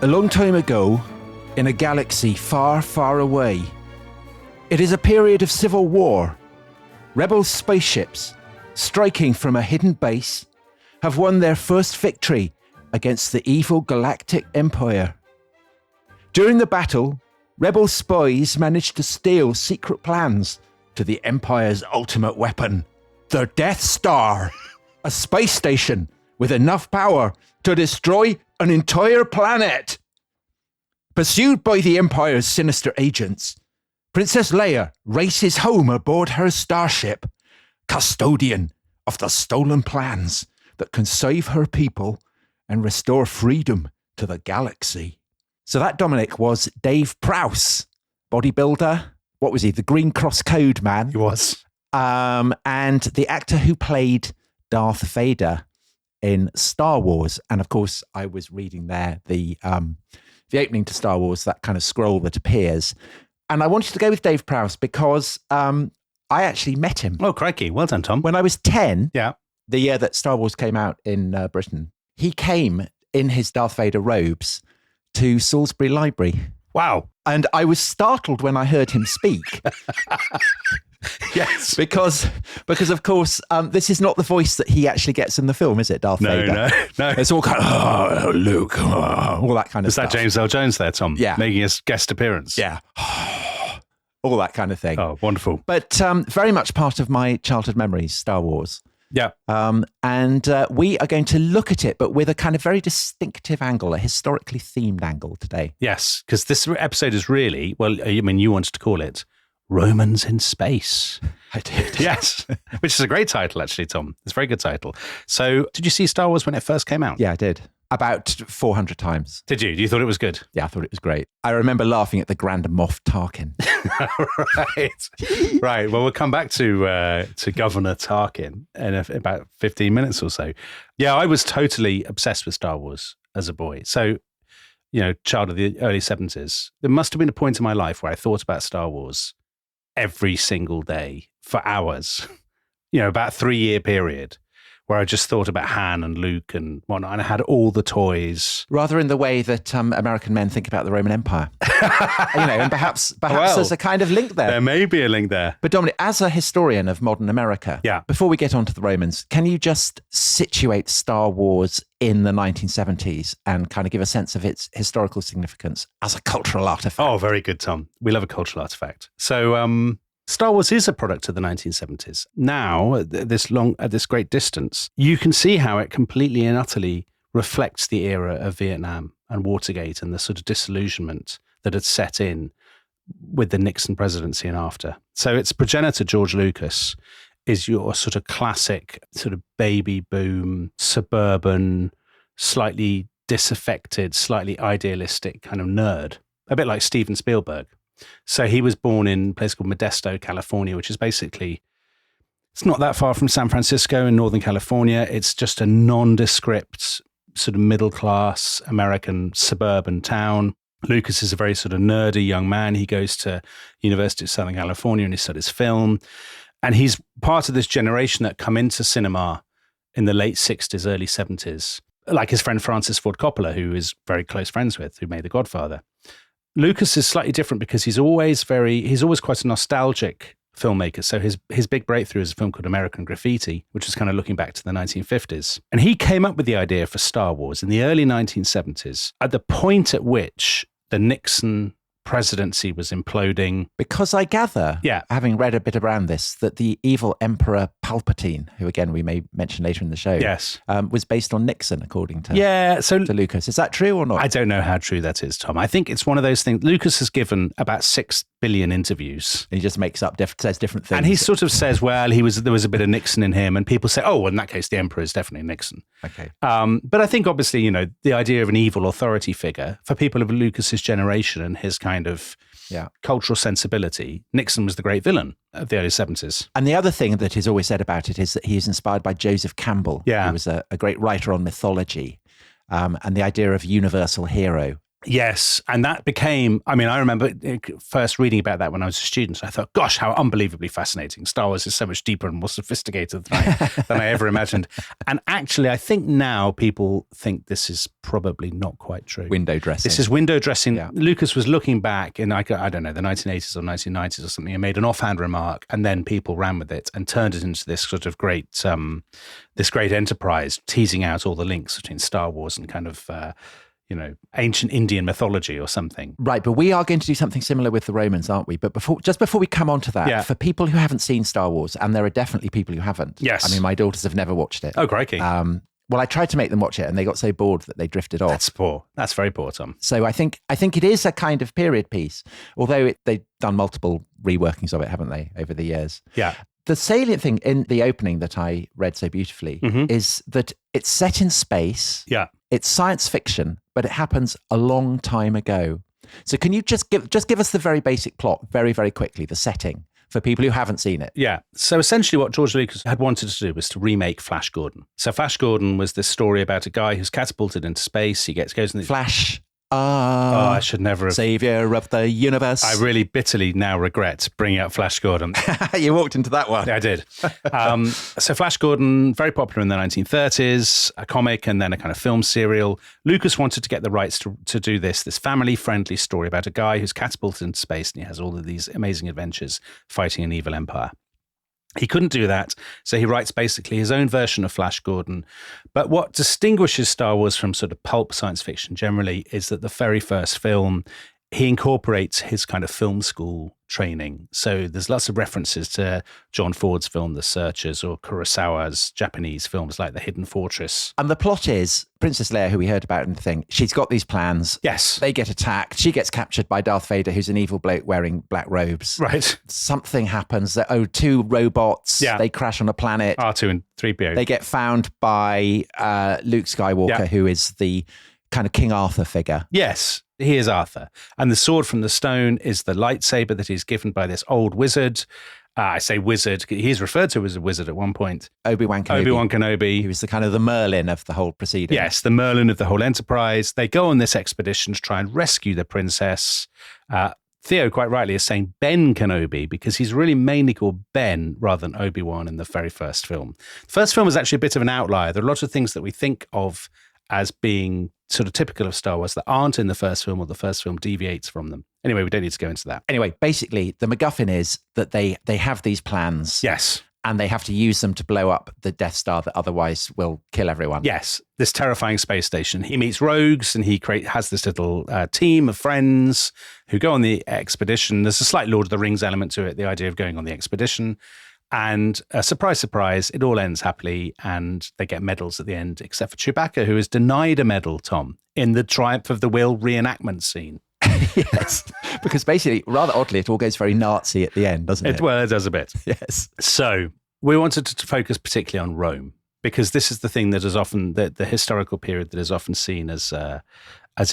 A long time ago, in a galaxy far, far away, it is a period of civil war. Rebel spaceships, striking from a hidden base, have won their first victory against the evil Galactic Empire. During the battle, rebel spies managed to steal secret plans to the Empire's ultimate weapon, the Death Star, a space station with enough power to destroy an entire planet. Pursued by the Empire's sinister agents, Princess Leia races home aboard her starship, custodian of the stolen plans that can save her people and restore freedom to the galaxy. So that, Dominic, was Dave Prowse, bodybuilder. What was he? The Green Cross Code man. He was. And the actor who played Darth Vader in Star Wars. And of course, I was reading there the opening to Star Wars, that kind of scroll that appears. And I wanted to go with Dave Prowse because I actually met him. Oh, crikey. Well done, Tom. When I was 10, yeah, the year that Star Wars came out in Britain, he came in his Darth Vader robes to Salisbury Library. Wow. And I was startled when I heard him speak. Yes. Because of course, this is not the voice that he actually gets in the film, is it, Darth Vader? No. It's all kind of, oh, Luke, all that kind of stuff. Is that James Earl Jones there, Tom? Yeah. Making his guest appearance? Yeah. All that kind of thing. Oh, wonderful. But very much part of my childhood memories, Star Wars. Yeah. And we are going to look at it, but with a kind of very distinctive angle, a historically themed angle today. Yes, because this episode is really, well, I mean, you wanted to call it Romans in Space. I did. Yes, which is a great title, actually, Tom. It's a very good title. So did you see Star Wars when it first came out? Yeah, I did. About 400 times. Did you? You thought it was good? Yeah, I thought it was great. I remember laughing at the Grand Moff Tarkin. Right. Well, we'll come back to Governor Tarkin in about 15 minutes or so. Yeah, I was totally obsessed with Star Wars as a boy. So, child of the early 70s. There must have been a point in my life where I thought about Star Wars every single day for hours. About a 3-year period where I just thought about Han and Luke and whatnot, and I had all the toys. Rather in the way that American men think about the Roman Empire. And perhaps there's a kind of link there. There may be a link there. But Dominic, as a historian of modern America, before we get on to the Romans, can you just situate Star Wars in the 1970s and kind of give a sense of its historical significance as a cultural artifact? Oh, very good, Tom. We love a cultural artifact. So, Star Wars is a product of the 1970s. Now, at this great distance, you can see how it completely and utterly reflects the era of Vietnam and Watergate and the sort of disillusionment that had set in with the Nixon presidency and after. So its progenitor, George Lucas, is your sort of classic sort of baby boom, suburban, slightly disaffected, slightly idealistic kind of nerd, a bit like Steven Spielberg. So he was born in a place called Modesto, California, which is basically, it's not that far from San Francisco in Northern California. It's just a nondescript sort of middle-class American suburban town. Lucas is a very sort of nerdy young man. He goes to University of Southern California and he studies film. And he's part of this generation that come into cinema in the late 60s, early 70s, like his friend Francis Ford Coppola, who is very close friends with, who made The Godfather. Lucas is slightly different because he's always quite a nostalgic filmmaker. So his big breakthrough is a film called American Graffiti, which is kind of looking back to the 1950s. And he came up with the idea for Star Wars in the early 1970s, at the point at which the Nixon presidency was imploding. Because I gather, having read a bit around this, that the evil Emperor Palpatine, who again we may mention later in the show, was based on Nixon, according to to Lucas. Is that true or not? I don't know how true that is, Tom. I think it's one of those things. Lucas has given about 6 billion interviews. He just makes up, says different things. And he sort of says, well, there was a bit of Nixon in him. And people say, oh, well, in that case, the Emperor is definitely Nixon. Okay. But I think obviously, the idea of an evil authority figure for people of Lucas's generation and his kind of cultural sensibility, Nixon was the great villain of the early 70s. And the other thing that is always said about it is that he is inspired by Joseph Campbell, who was a great writer on mythology, and the idea of universal hero Yes. And that became, I mean, I remember first reading about that when I was a student. I thought, gosh, how unbelievably fascinating. Star Wars is so much deeper and more sophisticated than I ever imagined. And actually, I think now people think this is probably not quite true. Window dressing. This is window dressing. Yeah. Lucas was looking back in, I don't know, the 1980s or 1990s or something, and made an offhand remark, and then people ran with it and turned it into this sort of great enterprise, teasing out all the links between Star Wars and kind of ancient Indian mythology or something. Right, but we are going to do something similar with the Romans, aren't we? But just before we come on to that, for people who haven't seen Star Wars, and there are definitely people who haven't. Yes. I mean, my daughters have never watched it. Oh, crikey. Well, I tried to make them watch it, and they got so bored that they drifted off. That's poor. That's very poor, Tom. So I think it is a kind of period piece, although they've done multiple reworkings of it, haven't they, over the years? Yeah. The salient thing in the opening that I read so beautifully is that it's set in space. Yeah. It's science fiction, but it happens a long time ago. So can you just give us the very basic plot very, very quickly, the setting, for people who haven't seen it? Yeah. So essentially what George Lucas had wanted to do was to remake Flash Gordon. So Flash Gordon was this story about a guy who's catapulted into space. He goes in the... Flash. I should never have... Savior of the universe. I really bitterly now regret bringing up Flash Gordon. You walked into that one. Yeah, I did. So Flash Gordon, very popular in the 1930s, a comic and then a kind of film serial. Lucas wanted to get the rights to do this family-friendly story about a guy who's catapulted into space, and he has all of these amazing adventures fighting an evil empire. He couldn't do that, so he writes basically his own version of Flash Gordon. But what distinguishes Star Wars from sort of pulp science fiction generally is that the very first film, he incorporates his kind of film school training. So there's lots of references to John Ford's film The Searchers or Kurosawa's Japanese films like The Hidden Fortress. And the plot is Princess Leia, who we heard about in the thing, she's got these plans. Yes. They get attacked. She gets captured by Darth Vader, who's an evil bloke wearing black robes. Right. Something happens. Two robots. Yeah. They crash on a planet. R2 and 3PO. They get found by Luke Skywalker, who is the kind of King Arthur figure. Yes. He is Arthur. And the sword from the stone is the lightsaber that he's given by this old wizard. I say wizard. He's referred to as a wizard at one point. Obi-Wan Kenobi. Obi-Wan Kenobi. He was the kind of the Merlin of the whole proceeding. Yes, the Merlin of the whole enterprise. They go on this expedition to try and rescue the princess. Theo, quite rightly, is saying Ben Kenobi because he's really mainly called Ben rather than Obi-Wan in the very first film. The first film was actually a bit of an outlier. There are a lot of things that we think of as being sort of typical of Star Wars that aren't in the first film, or the first film deviates from them. Anyway, we don't need to go into that. Anyway, basically, the MacGuffin is that they have these plans. Yes. And they have to use them to blow up the Death Star that otherwise will kill everyone. Yes, this terrifying space station. He meets rogues and he has this little team of friends who go on the expedition. There's a slight Lord of the Rings element to it, the idea of going on the expedition. And surprise, surprise, it all ends happily and they get medals at the end, except for Chewbacca, who is denied a medal, Tom, in the Triumph of the Will reenactment scene. Yes, because basically, rather oddly, it all goes very Nazi at the end, doesn't it? Well, it does a bit. Yes. So we wanted to focus particularly on Rome, because this is the thing that is often, the historical period that is often seen as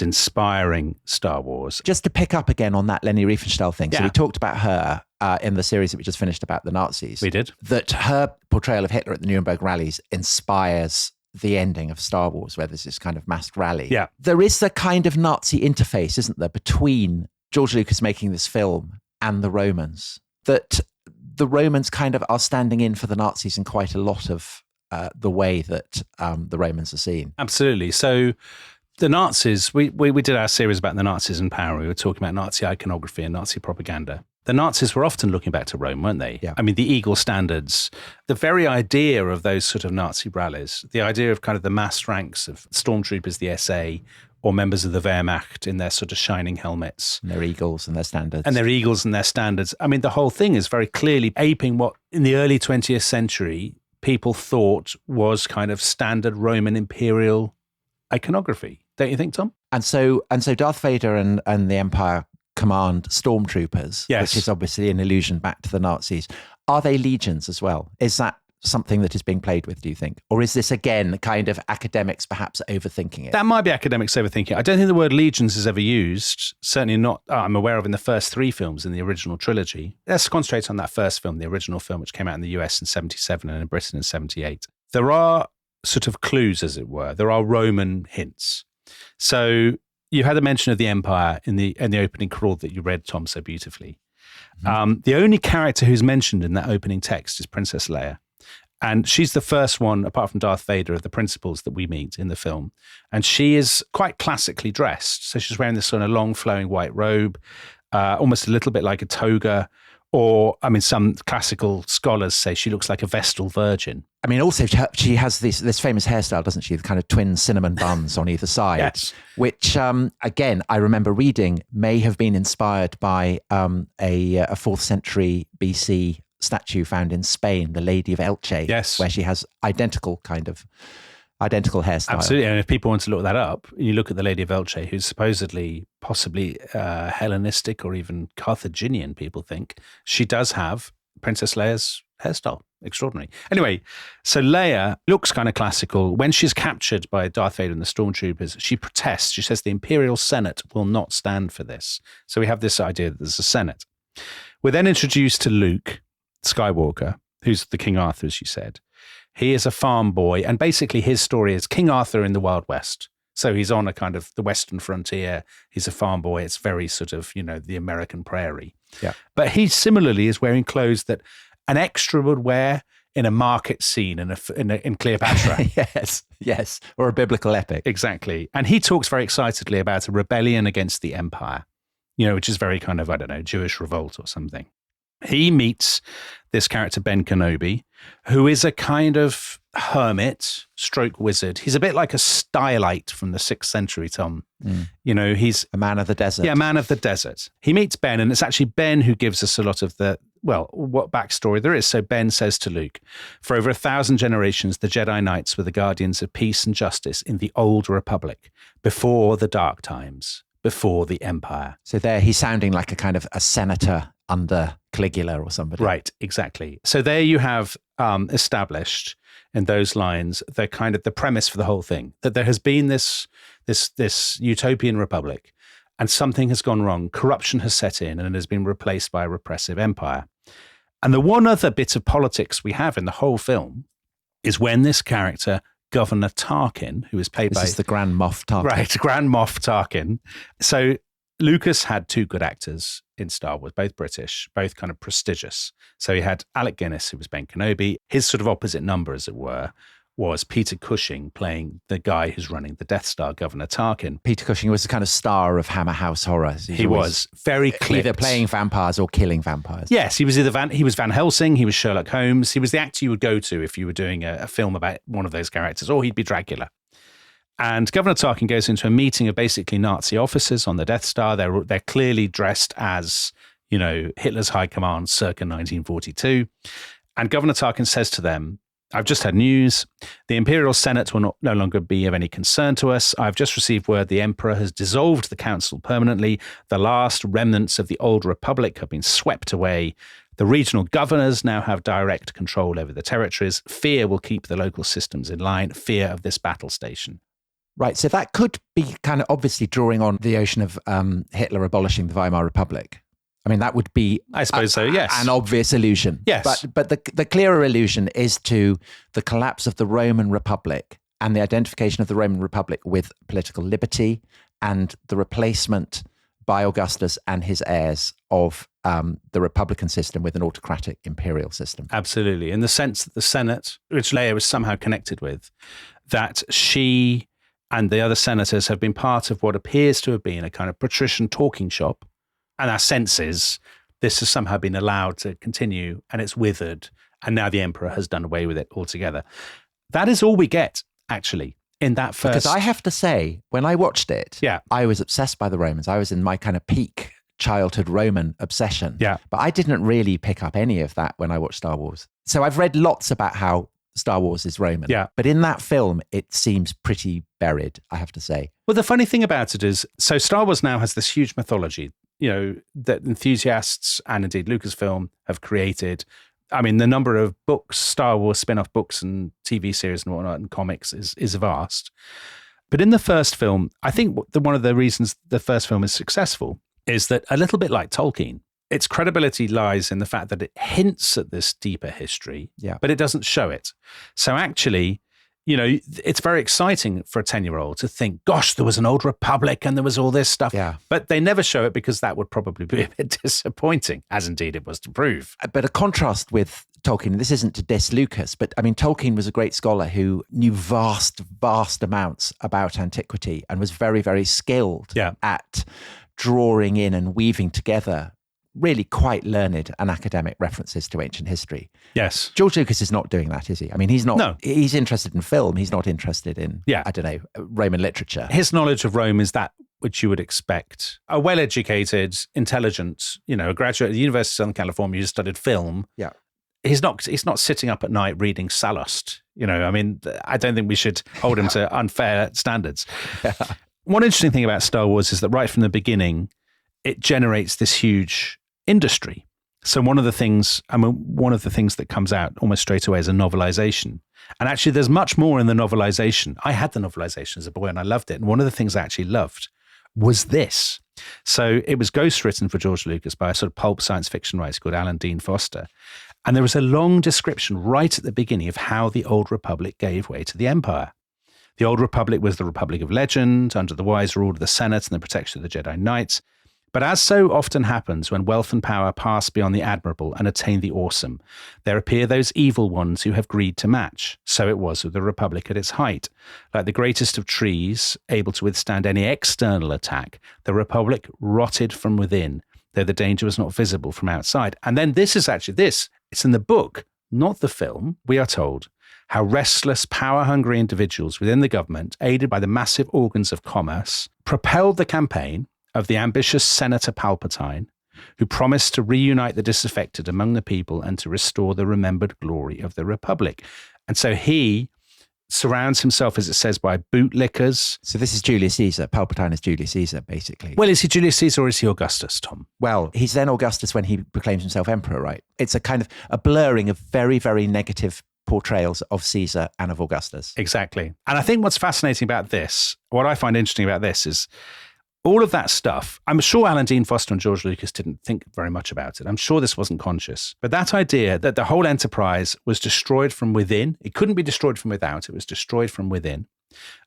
inspiring Star Wars. Just to pick up again on that Leni Riefenstahl thing. Yeah. So we talked about her in the series that we just finished about the Nazis. We did. That her portrayal of Hitler at the Nuremberg rallies inspires the ending of Star Wars, where there's this kind of masked rally. Yeah. There is the kind of Nazi interface, isn't there, between George Lucas making this film and the Romans, that the Romans kind of are standing in for the Nazis in quite a lot of the way that the Romans are seen. Absolutely. So the Nazis, we did our series about the Nazis and power. We were talking about Nazi iconography and Nazi propaganda. The Nazis were often looking back to Rome, weren't they? Yeah. I mean, the Eagle standards, the very idea of those sort of Nazi rallies, the idea of kind of the mass ranks of stormtroopers, the SA, or members of the Wehrmacht in their sort of shining helmets. And their eagles and their standards. And their eagles and their standards. I mean, the whole thing is very clearly aping what in the early 20th century people thought was kind of standard Roman imperial iconography. Don't you think, Tom? And so Darth Vader and the Empire command stormtroopers, yes, which is obviously an allusion back to the Nazis. Are they legions as well? Is that something that is being played with, do you think? Or is this, again, kind of academics perhaps overthinking it? That might be academics overthinking it. I don't think the word legions is ever used, certainly not I'm aware of in the first three films in the original trilogy. Let's concentrate on that first film, the original film, which came out in the US in 77 and in Britain in 78. There are sort of clues, as it were. There are Roman hints. So you had a mention of the Empire in the opening crawl that you read, Tom, so beautifully. The only character who's mentioned in that opening text is Princess Leia. And she's the first one, apart from Darth Vader, of the principals that we meet in the film. And she is quite classically dressed. So she's wearing this sort of long flowing white robe, almost a little bit like a toga. Or, I mean, some classical scholars say she looks like a Vestal Virgin. I mean, also she has this famous hairstyle, doesn't she? The kind of twin cinnamon buns on either side, Yes. Which, again, I remember reading may have been inspired by a 4th century BC statue found in Spain, the Lady of Elche, Yes. where she has identical hairstyle. Absolutely. And if people want to look that up, you look at the Lady of Elche, who's supposedly possibly Hellenistic or even Carthaginian, people think. She does have Princess Leia's hairstyle. Extraordinary. Anyway, so Leia looks kind of classical. When she's captured by Darth Vader and the stormtroopers, she protests. She says the Imperial Senate will not stand for this. So we have this idea that there's a Senate. We're then introduced to Luke Skywalker, who's the King Arthur, as you said. He is a farm boy, and basically his story is King Arthur in the Wild West. So he's on a kind of the Western frontier. He's a farm boy. It's very sort of, the American prairie. Yeah. But he similarly is wearing clothes that an extra would wear in a market scene in Cleopatra. yes. Or a biblical epic. Exactly. And he talks very excitedly about a rebellion against the empire, which is very kind of, I don't know, Jewish revolt or something. He meets this character, Ben Kenobi, who is a kind of hermit stroke wizard. He's a bit like a stylite from the 6th century, Tom. He's a man of the desert. Yeah, man of the desert. He meets Ben, and it's actually Ben who gives us a lot of what backstory there is. So Ben says to Luke, for over 1,000 generations, the Jedi Knights were the guardians of peace and justice in the old Republic, before the dark times, before the Empire. So there he's sounding like a kind of a senator under Caligula or somebody. Right, exactly. So there you have established in those lines the kind of the premise for the whole thing, that there has been this utopian republic and something has gone wrong. Corruption has set in and it has been replaced by a repressive empire. And the one other bit of politics we have in the whole film is when this character, Governor Tarkin, who is played by... This is the Grand Moff Tarkin. Right, Grand Moff Tarkin. So Lucas had 2 good actors in Star Wars, both British, both kind of prestigious. So he had Alec Guinness, who was Ben Kenobi. His sort of opposite number, as it were, was Peter Cushing playing the guy who's running the Death Star, Governor Tarkin. Peter Cushing was the kind of star of Hammer House Horror. He was very clipped. Either playing vampires or killing vampires. Yes, he was Van Helsing, he was Sherlock Holmes. He was the actor you would go to if you were doing a film about one of those characters, or he'd be Dracula. And Governor Tarkin goes into a meeting of basically Nazi officers on the Death Star. They're clearly dressed as, Hitler's high command circa 1942. And Governor Tarkin says to them, I've just had news. The Imperial Senate will no longer be of any concern to us. I've just received word the Emperor has dissolved the council permanently. The last remnants of the old Republic have been swept away. The regional governors now have direct control over the territories. Fear will keep the local systems in line. Fear of this battle station. Right, so that could be kind of obviously drawing on the notion of Hitler abolishing the Weimar Republic. I mean, that would be, I suppose so, yes, an obvious allusion. Yes. But the clearer allusion is to the collapse of the Roman Republic and the identification of the Roman Republic with political liberty and the replacement by Augustus and his heirs of the republican system with an autocratic imperial system. Absolutely. In the sense that the Senate, which Leia was somehow connected with, that she and the other senators have been part of what appears to have been a kind of patrician talking shop. And our sense is this has somehow been allowed to continue and it's withered. And now the emperor has done away with it altogether. That is all we get, actually, in that first. Because I have to say, when I watched it, yeah, I was obsessed by the Romans. I was in my kind of peak childhood Roman obsession. Yeah. But I didn't really pick up any of that when I watched Star Wars. So I've read lots about how Star Wars is Roman. Yeah. But in that film, it seems pretty buried, I have to say. Well, the funny thing about it is, so Star Wars now has this huge mythology, that enthusiasts and indeed Lucasfilm have created. I mean, the number of books, Star Wars spin-off books and TV series and whatnot and comics is vast. But in the first film, I think one of the reasons the first film is successful is that a little bit like Tolkien, its credibility lies in the fact that it hints at this deeper history, yeah, but it doesn't show it. So actually, it's very exciting for a 10-year-old to think, gosh, there was an old republic and there was all this stuff. Yeah. But they never show it because that would probably be a bit disappointing, as indeed it was to prove. But a contrast with Tolkien, this isn't to diss Lucas, but I mean, Tolkien was a great scholar who knew vast amounts about antiquity and was very, very skilled at drawing in and weaving together really quite learned and academic references to ancient history. Yes. George Lucas is not doing that, is he? I mean, he's not. No. He's interested in film. He's not interested in, I don't know, Roman literature. His knowledge of Rome is that which you would expect. A well-educated, intelligent, a graduate at the University of Southern California who studied film. Yeah. He's not sitting up at night reading Sallust. I mean, I don't think we should hold him to unfair standards. Yeah. One interesting thing about Star Wars is that right from the beginning, it generates this huge industry. So one of the things that comes out almost straight away is a novelization. And actually, there's much more in the novelization. I had the novelization as a boy and I loved it. And one of the things I actually loved was this. So it was ghostwritten for George Lucas by a sort of pulp science fiction writer called Alan Dean Foster. And there was a long description right at the beginning of how the Old Republic gave way to the Empire. The Old Republic was the Republic of legend, under the wise rule of the Senate and the protection of the Jedi Knights. But as so often happens when wealth and power pass beyond the admirable and attain the awesome, there appear those evil ones who have greed to match. So it was with the Republic at its height. Like the greatest of trees, able to withstand any external attack, the Republic rotted from within, though the danger was not visible from outside. And then it's in the book, not the film, we are told how restless, power-hungry individuals within the government, aided by the massive organs of commerce, propelled the campaign of the ambitious Senator Palpatine, who promised to reunite the disaffected among the people and to restore the remembered glory of the Republic. And so he surrounds himself, as it says, by bootlickers. So this is Julius Caesar. Palpatine is Julius Caesar, basically. Well, is he Julius Caesar or is he Augustus, Tom? Well, he's then Augustus when he proclaims himself emperor, right? It's a kind of a blurring of very, very negative portrayals of Caesar and of Augustus. Exactly. And I think what's fascinating about this, what I find interesting about this is all of that stuff. I'm sure Alan Dean Foster and George Lucas didn't think very much about it. I'm sure this wasn't conscious. But that idea that the whole enterprise was destroyed from within, it couldn't be destroyed from without, it was destroyed from within.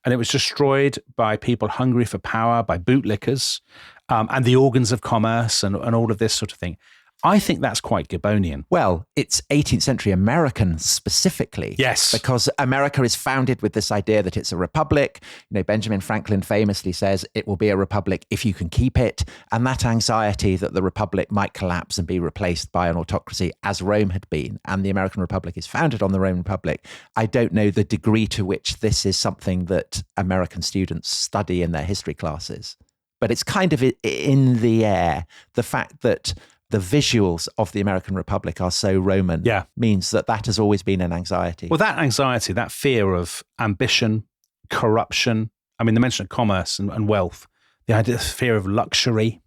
And it was destroyed by people hungry for power, by bootlickers, and the organs of commerce and all of this sort of thing. I think that's quite Gibbonian. Well, it's 18th century American specifically. Yes. Because America is founded with this idea that it's a republic. Benjamin Franklin famously says it will be a republic if you can keep it. And that anxiety that the republic might collapse and be replaced by an autocracy as Rome had been, and the American Republic is founded on the Roman Republic. I don't know the degree to which this is something that American students study in their history classes, but it's kind of in the air. The fact that the visuals of the American Republic are so Roman means that has always been an anxiety. Well, that anxiety, that fear of ambition, corruption, I mean, the mention of commerce and wealth, the idea of fear of luxury,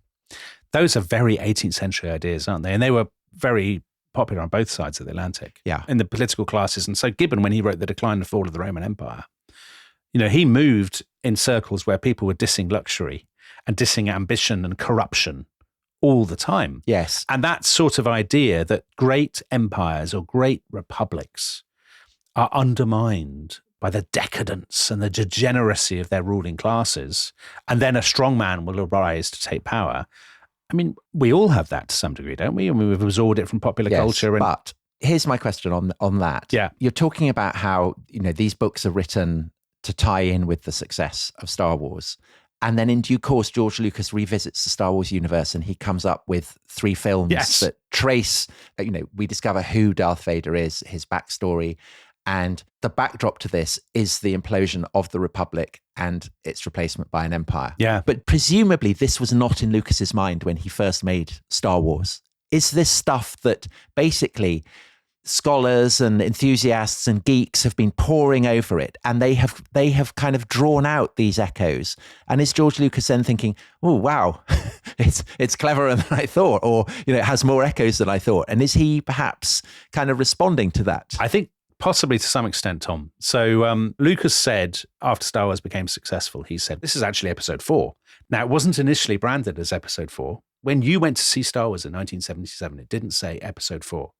those are very 18th century ideas, aren't they? And they were very popular on both sides of the Atlantic in the political classes. And so Gibbon, when he wrote The Decline and Fall of the Roman Empire, he moved in circles where people were dissing luxury and dissing ambition and corruption all the time. Yes. And that sort of idea that great empires or great republics are undermined by the decadence and the degeneracy of their ruling classes, and then a strong man will arise to take power. I mean, we all have that to some degree, don't we? I mean, we've absorbed it from popular culture. But here's my question on that. Yeah. You're talking about how, these books are written to tie in with the success of Star Wars. And then in due course, George Lucas revisits the Star Wars universe and he comes up with 3 films that trace, we discover who Darth Vader is, his backstory. And the backdrop to this is the implosion of the Republic and its replacement by an empire. Yeah. But presumably this was not in Lucas's mind when he first made Star Wars. Is this stuff that basically scholars and enthusiasts and geeks have been poring over it, and they have kind of drawn out these echoes? And is George Lucas then thinking, oh wow, it's cleverer than I thought, or it has more echoes than I thought? And is he perhaps kind of responding to that? I think possibly to some extent, Tom. So Lucas said after Star Wars became successful, he said, this is actually episode 4. Now, it wasn't initially branded as episode 4. When you went to see Star Wars in 1977, it didn't say episode 4.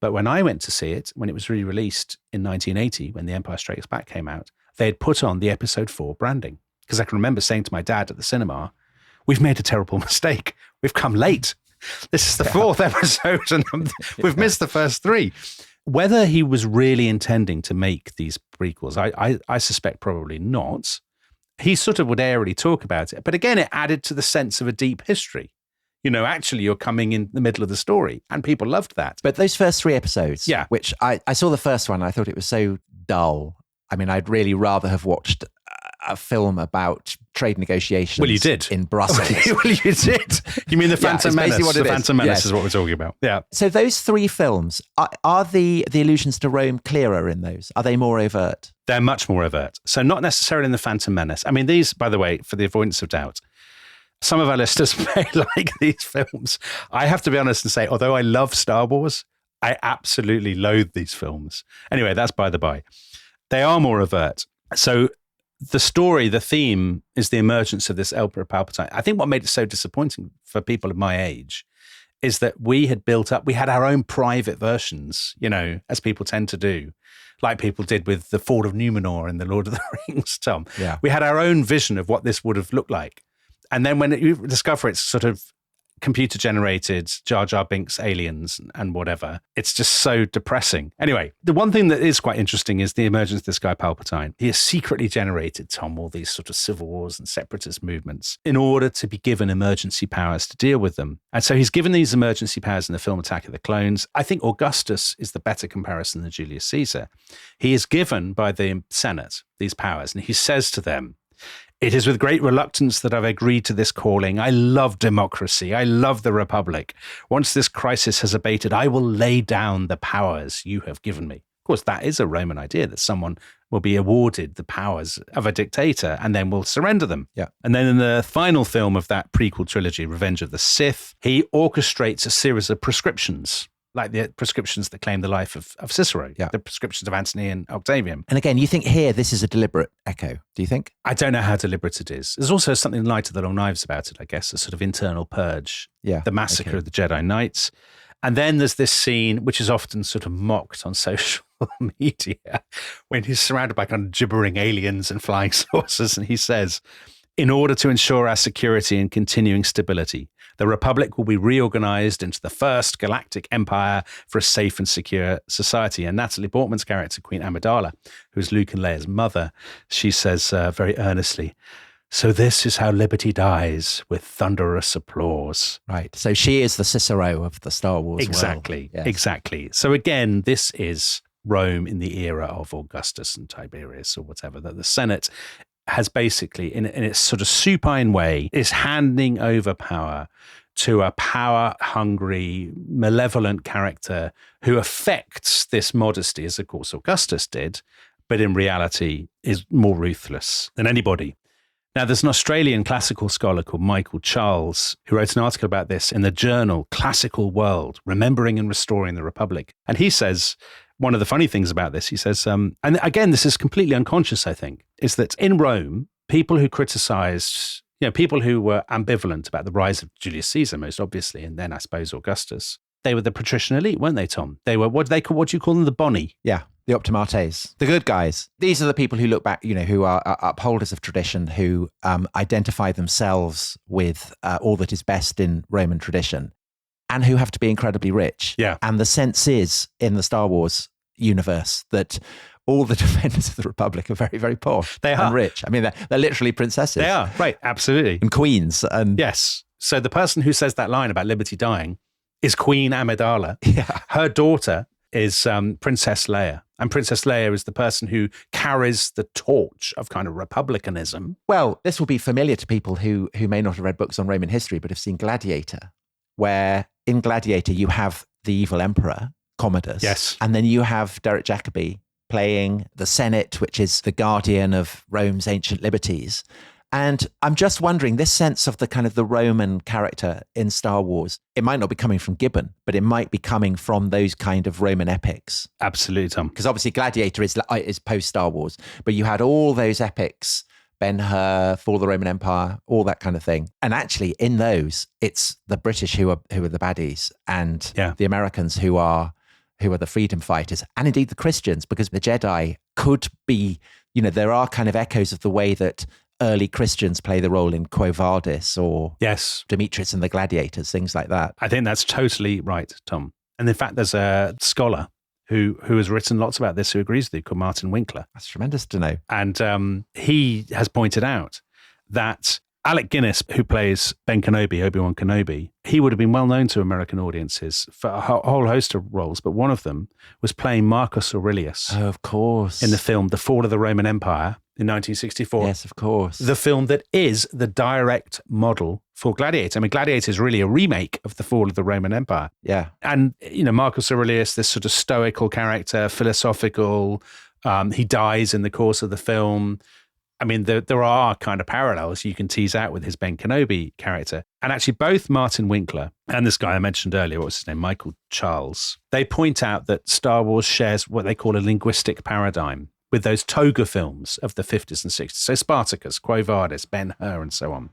But when I went to see it, when it was re-released in 1980, when The Empire Strikes Back came out, they had put on the episode 4 branding. Because I can remember saying to my dad at the cinema, we've made a terrible mistake. We've come late. This is the 4th episode and we've missed the first 3. Whether he was really intending to make these prequels, I suspect probably not. He sort of would airily talk about it. But again, it added to the sense of a deep history. Actually, you're coming in the middle of the story, and people loved that. But those first 3 episodes, which I saw the first one, I thought it was so dull. I mean, I'd really rather have watched a film about trade negotiations. Well, you did. In Brussels. Well, you did. You mean the Phantom Menace? The Phantom Menace is what we're talking about. Yeah. So those 3 films, are the allusions to Rome clearer in those? Are they more overt? They're much more overt. So not necessarily in the Phantom Menace. I mean, these, by the way, for the avoidance of doubt, some of our listeners may like these films. I have to be honest and say, although I love Star Wars, I absolutely loathe these films. Anyway, that's by the by. They are more overt. So the story, the theme is the emergence of this Emperor Palpatine. I think what made it so disappointing for people of my age is that we had our own private versions, as people tend to do, like people did with the Fall of Numenor in The Lord of the Rings, Tom. Yeah. We had our own vision of what this would have looked like. And then when you discover it's sort of computer-generated Jar Jar Binks aliens and whatever, it's just so depressing. Anyway, the one thing that is quite interesting is the emergence of this guy Palpatine. He has secretly generated, Tom, all these sort of civil wars and separatist movements in order to be given emergency powers to deal with them. And so he's given these emergency powers in the film Attack of the Clones. I think Augustus is the better comparison than Julius Caesar. He is given by the Senate these powers, and he says to them, "It is with great reluctance that I've agreed to this calling. I love democracy. I love the Republic. Once this crisis has abated, I will lay down the powers you have given me." Of course, that is a Roman idea, that someone will be awarded the powers of a dictator and then will surrender them. Yeah. And then in the final film of that prequel trilogy, Revenge of the Sith, he orchestrates a series of prescriptions, like the prescriptions that claim the life of Cicero, the prescriptions of Antony and Octavian. And again, you think here this is a deliberate echo, do you think? I don't know how deliberate it is. There's also something light of the Long Knives about it, I guess, a sort of internal purge, the massacre of the Jedi Knights. And then there's this scene, which is often sort of mocked on social media, when he's surrounded by kind of gibbering aliens and flying saucers, and he says, "In order to ensure our security and continuing stability, the Republic will be reorganized into the first galactic empire for a safe and secure society." And Natalie Portman's character, Queen Amidala, who's Luke and Leia's mother, she says very earnestly, "So this is how liberty dies, with thunderous applause." Right. So she is the Cicero of the Star Wars Exactly. world. Yes. Exactly. So again, this is Rome in the era of Augustus and Tiberius or whatever, that the Senate has basically, in its sort of supine way, is handing over power to a power-hungry, malevolent character who affects this modesty, as of course Augustus did, but in reality is more ruthless than anybody. Now, there's an Australian classical scholar called Michael Charles who wrote an article about this in the journal Classical World, Remembering and Restoring the Republic. And he says, one of the funny things about this, he says, and again, this is completely unconscious, I think, is that in Rome, people who criticized, people who were ambivalent about the rise of Julius Caesar, most obviously, and then I suppose Augustus, they were the patrician elite, weren't they, Tom? They were, what do you call them? The boni. Yeah. The optimates, the good guys. These are the people who look back, who are upholders of tradition, who identify themselves with all that is best in Roman tradition, and who have to be incredibly rich. Yeah. And the sense is in the Star Wars universe that all the defenders of the Republic are very, very poor. They are. And rich. I mean, they're literally princesses. They are, right, absolutely. And queens. And yes. So the person who says that line about liberty dying is Queen Amidala. Yeah. Her daughter is Princess Leia. And Princess Leia is the person who carries the torch of kind of republicanism. Well, this will be familiar to people who may not have read books on Roman history, but have seen Gladiator, where in Gladiator you have the evil emperor, Commodus. Yes. And then you have Derek Jacobi playing the Senate, which is the guardian of Rome's ancient liberties. And I'm just wondering, this sense of the kind of the Roman character in Star Wars, it might not be coming from Gibbon, but it might be coming from those kind of Roman epics. Absolutely, Tom. Because obviously Gladiator is post-Star Wars, but you had all those epics, Ben-Hur, Fall of the Roman Empire, all that kind of thing. And actually in those, it's the British who are the baddies and the Americans who are who are the freedom fighters, and indeed the Christians, because the Jedi could be, there are kind of echoes of the way that early Christians play the role in Quo Vadis or Yes. Demetrius and the Gladiators, things like that. I think that's totally right, Tom. And in fact, there's a scholar who has written lots about this who agrees with you, called Martin Winkler. That's tremendous to know. And he has pointed out that Alec Guinness, who plays Ben Kenobi, Obi-Wan Kenobi, he would have been well known to American audiences for a whole host of roles, but one of them was playing Marcus Aurelius. Oh, of course. In the film The Fall of the Roman Empire in 1964. Yes, of course. The film that is the direct model for Gladiator. I mean, Gladiator is really a remake of The Fall of the Roman Empire. Yeah. And, Marcus Aurelius, this sort of stoical character, philosophical, he dies in the course of the film. I mean, there are kind of parallels you can tease out with his Ben Kenobi character. And actually, both Martin Winkler and this guy I mentioned earlier, what was his name, Michael Charles, they point out that Star Wars shares what they call a linguistic paradigm with those toga films of the 50s and 60s. So Spartacus, Quo Vadis, Ben-Hur, and so on.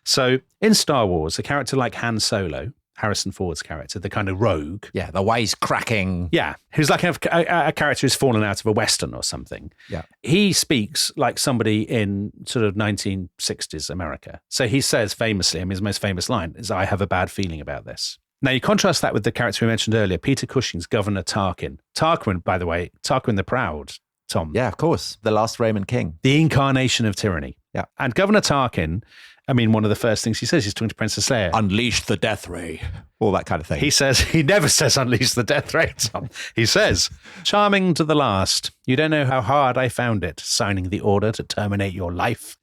So in Star Wars, a character like Han Solo, Harrison Ford's character, the kind of rogue. Yeah, the wisecracking. Yeah, who's like a character who's fallen out of a Western or something. Yeah. He speaks like somebody in sort of 1960s America. So he says famously, his most famous line is, "I have a bad feeling about this." Now, you contrast that with the character we mentioned earlier, Peter Cushing's Governor Tarquin. Tarquin, by the way, Tarquin the Proud, Tom. Yeah, of course. The last Roman king. The incarnation of tyranny. Yeah. And Governor Tarquin, one of the first things he says, he's talking to Princess Leia. Unleash the death ray. All that kind of thing. He never says unleash the death ray, Tom. He says, "Charming to the last. You don't know how hard I found it, signing the order to terminate your life."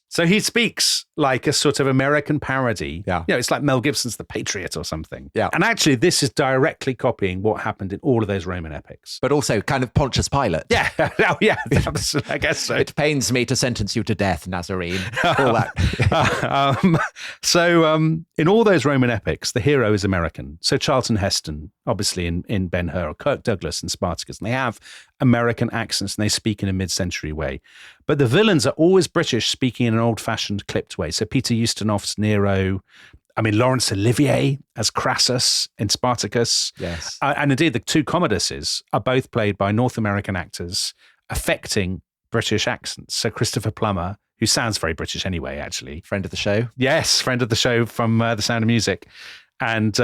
So he speaks like a sort of American parody. Yeah. It's like Mel Gibson's The Patriot or something. Yeah. And actually, this is directly copying what happened in all of those Roman epics. But also kind of Pontius Pilate. Yeah. Oh, yeah. I guess so. It pains me to sentence you to death, Nazarene. All that. In all those Roman epics, the hero is American. So Charlton Heston, obviously in Ben-Hur, or Kirk Douglas in Spartacus, and they have American accents and they speak in a mid-century way. But the villains are always British, speaking in an old-fashioned clipped way. So Peter Ustinov's Nero, Laurence Olivier as Crassus in Spartacus. Yes. And indeed, the two Commoduses are both played by North American actors affecting British accents. So Christopher Plummer, who sounds very British anyway, actually. Friend of the show. Yes, friend of the show from The Sound of Music. And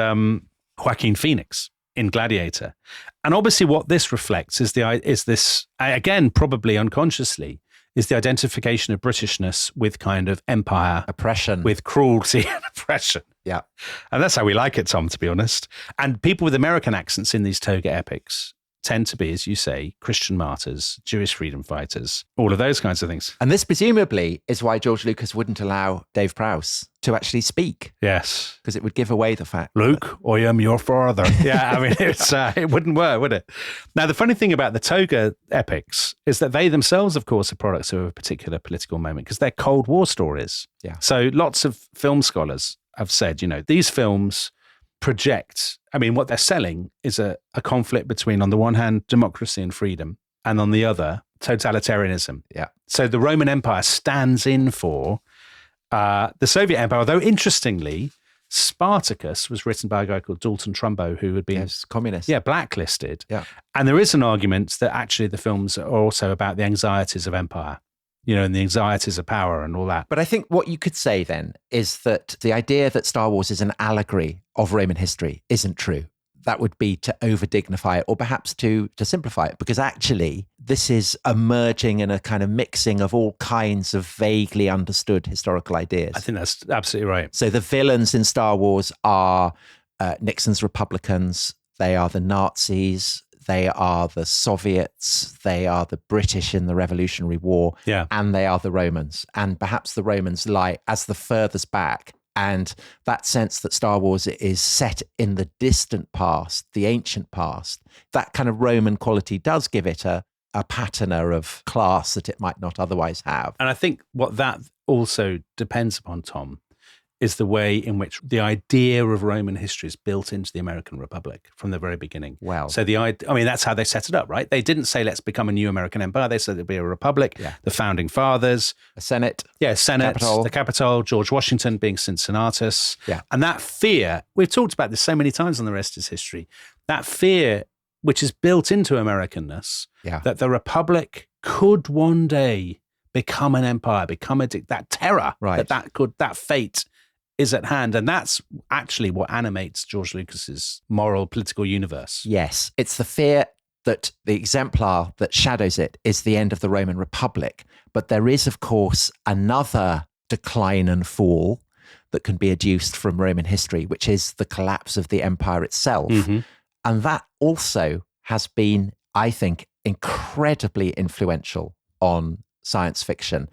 Joaquin Phoenix in Gladiator. And obviously what this reflects is this, again, probably unconsciously, is the identification of Britishness with kind of empire. Oppression. With cruelty and oppression. Yeah. And that's how we like it, Tom, to be honest. And people with American accents in these toga epics tend to be, as you say, Christian martyrs, Jewish freedom fighters, all of those kinds of things. And this presumably is why George Lucas wouldn't allow Dave Prowse to actually speak. Yes. Because it would give away the fact. Luke, I am your father. Yeah, it wouldn't work, would it? Now, the funny thing about the toga epics is that they themselves, of course, are products of a particular political moment because they're Cold War stories. Yeah. So lots of film scholars have said, these films project, what they're selling is a conflict between, on the one hand, democracy and freedom, and on the other, totalitarianism. Yeah. So the Roman Empire stands in for the Soviet Empire, although interestingly, Spartacus was written by a guy called Dalton Trumbo, who had been communist. Yeah, blacklisted. Yeah. And there is an argument that actually the films are also about the anxieties of empire, and the anxieties of power and all that. But I think what you could say then is that the idea that Star Wars is an allegory of Roman history isn't true. That would be to over-dignify it, or perhaps to simplify it, because actually this is a merging and a kind of mixing of all kinds of vaguely understood historical ideas. I think that's absolutely right. So the villains in Star Wars are Nixon's Republicans, they are the Nazis, they are the Soviets, they are the British in the Revolutionary War, and they are the Romans. And perhaps the Romans lie as the furthest back. And that sense that Star Wars is set in the distant past, the ancient past, that kind of Roman quality does give it a patina of class that it might not otherwise have. And I think what that also depends upon, Tom, is the way in which the idea of Roman history is built into the American Republic from the very beginning. Well, so that's how they set it up, right? They didn't say, let's become a new American empire. They said it'd be a republic, the founding fathers. A Senate. Yeah, Senate, the Capitol, George Washington being Cincinnatus. Yeah. And that fear, we've talked about this so many times on the rest is history, that fear which is built into Americanness, Yeah. that the Republic could one day become an empire, become that terror, Right. that fate is at hand. And that's actually what animates George Lucas's moral political universe. Yes. It's the fear that the exemplar that shadows it is the end of the Roman Republic. But there is, of course, another decline and fall that can be adduced from Roman history, which is the collapse of the empire itself. Mm-hmm. And that also has been, I think, incredibly influential on science fiction,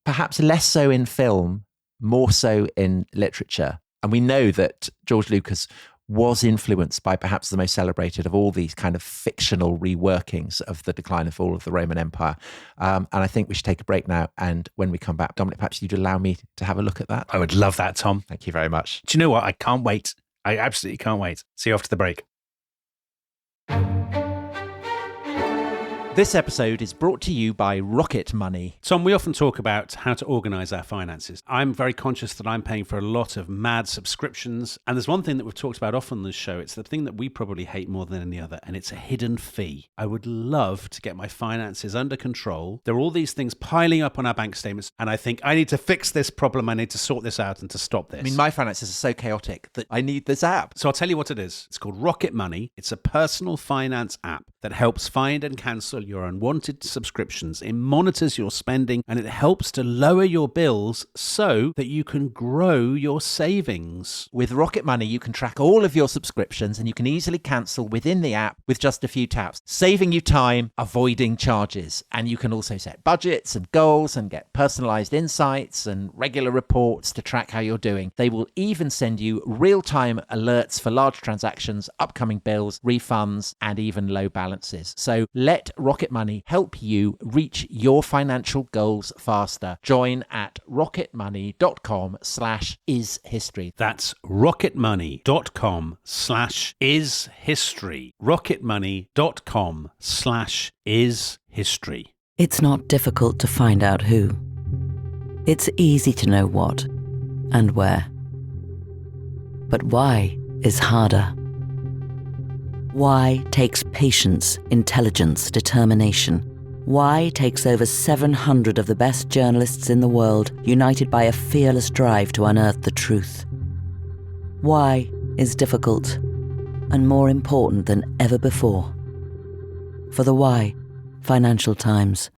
perhaps less so in film, more so in literature. And we know that George Lucas was influenced by perhaps the most celebrated of all these kind of fictional reworkings of the decline and fall of the Roman Empire. And I think we should take a break now. And when we come back, Dominic, perhaps you'd allow me to have a look at that. I would love that, Tom. Thank you very much. Do you know what? I can't wait. I absolutely can't wait. See you after the break. This episode is brought to you by Rocket Money. Tom, we often talk about how to organize our finances. I'm very conscious that I'm paying for a lot of mad subscriptions. And there's one thing that we've talked about often on this show. It's the thing that we probably hate more than any other, and it's a hidden fee. I would love to get my finances under control. There are all these things piling up on our bank statements, and I think I need to fix this problem. I need to sort this out and to stop this. I mean, my finances are so chaotic that I need this app. So I'll tell you what it is. It's called Rocket Money. It's a personal finance app that helps find and cancel your unwanted subscriptions. It monitors your spending and it helps to lower your bills so that you can grow your savings. With Rocket Money, you can track all of your subscriptions and you can easily cancel within the app with just a few taps, saving you time, avoiding charges. And you can also set budgets and goals and get personalized insights and regular reports to track how you're doing. They will even send you real-time alerts for large transactions, upcoming bills, refunds, and even low balances. So let Rocket Money help you reach your financial goals faster. Join at rocketmoney.com/ishistory. That's rocketmoney.com/ishistory. rocketmoney.com/ishistory. It's not difficult to find out who. It's easy to know what and where. But why is harder. Why takes patience, intelligence, determination. Why takes over 700 of the best journalists in the world, united by a fearless drive to unearth the truth. Why is difficult and more important than ever before. For the why, Financial Times.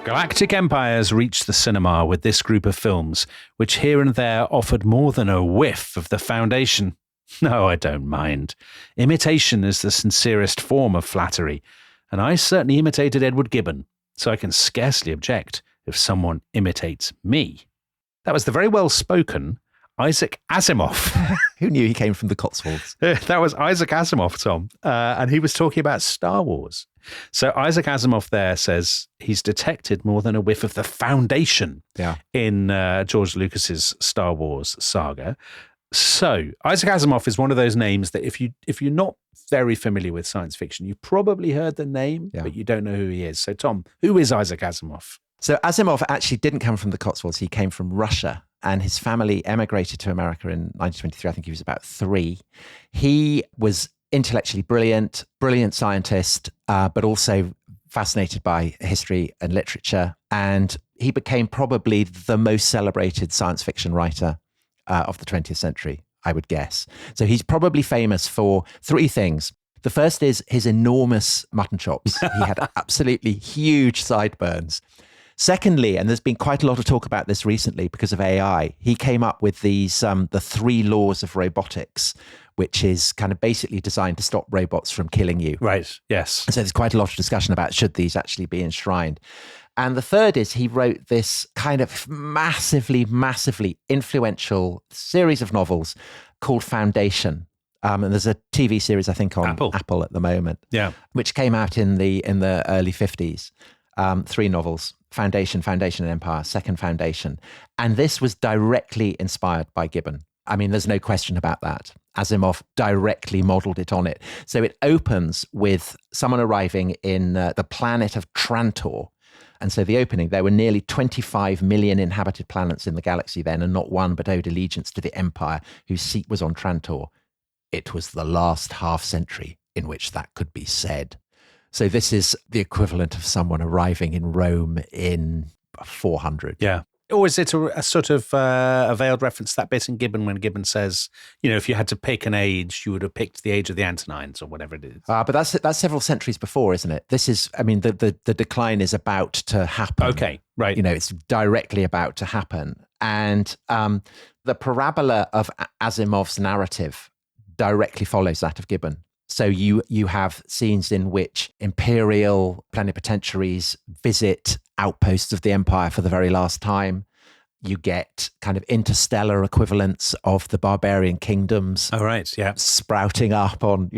Galactic empires reached the cinema with this group of films, which here and there offered more than a whiff of the foundation. No, I don't mind. Imitation is the sincerest form of flattery, and I certainly imitated Edward Gibbon, so I can scarcely object if someone imitates me. That was the very well-spoken Isaac Asimov. Who knew he came from the Cotswolds? That was Isaac Asimov, Tom, and he was talking about Star Wars. So Isaac Asimov there says he's detected more than a whiff of the foundation in George Lucas's Star Wars saga. So Isaac Asimov is one of those names that if you're not very familiar with science fiction, you've probably heard the name, but you don't know who he is. So Tom, who is Isaac Asimov? So Asimov actually didn't come from the Cotswolds. He came from Russia, and his family emigrated to America in 1923. I think he was about 3. He was intellectually brilliant scientist, but also fascinated by history and literature. And he became probably the most celebrated science fiction writer of the 20th century, I would guess. So he's probably famous for 3 things. The first is his enormous mutton chops. He had absolutely huge sideburns. Secondly, and there's been quite a lot of talk about this recently because of AI, he came up with these the 3 laws of robotics, which is kind of basically designed to stop robots from killing you. Right, yes. So there's quite a lot of discussion about should these actually be enshrined. And the third is he wrote this kind of massively influential series of novels called Foundation. And there's a TV series, I think, on Apple at the moment, which came out in the early 50s. 3 novels: Foundation and Empire, Second Foundation. And this was directly inspired by Gibbon. I mean, there's no question about that. Asimov directly modeled it on it. So it opens with someone arriving in the planet of Trantor, And so the opening, there were nearly 25 million inhabited planets in the galaxy then, and not one but owed allegiance to the Empire, whose seat was on Trantor. It was the last half century in which that could be said. So this is the equivalent of someone arriving in Rome in 400. Yeah. Or is it a sort of a veiled reference to that bit in Gibbon when Gibbon says, if you had to pick an age, you would have picked the age of the Antonines or whatever it is? But that's several centuries before, isn't it? This is, the decline is about to happen. Okay, right. It's directly about to happen. And the parabola of Asimov's narrative directly follows that of Gibbon. So you have scenes in which imperial plenipotentiaries visit outposts of the empire for the very last time. You get kind of interstellar equivalents of the barbarian kingdoms. Oh, right, yeah. Sprouting up on,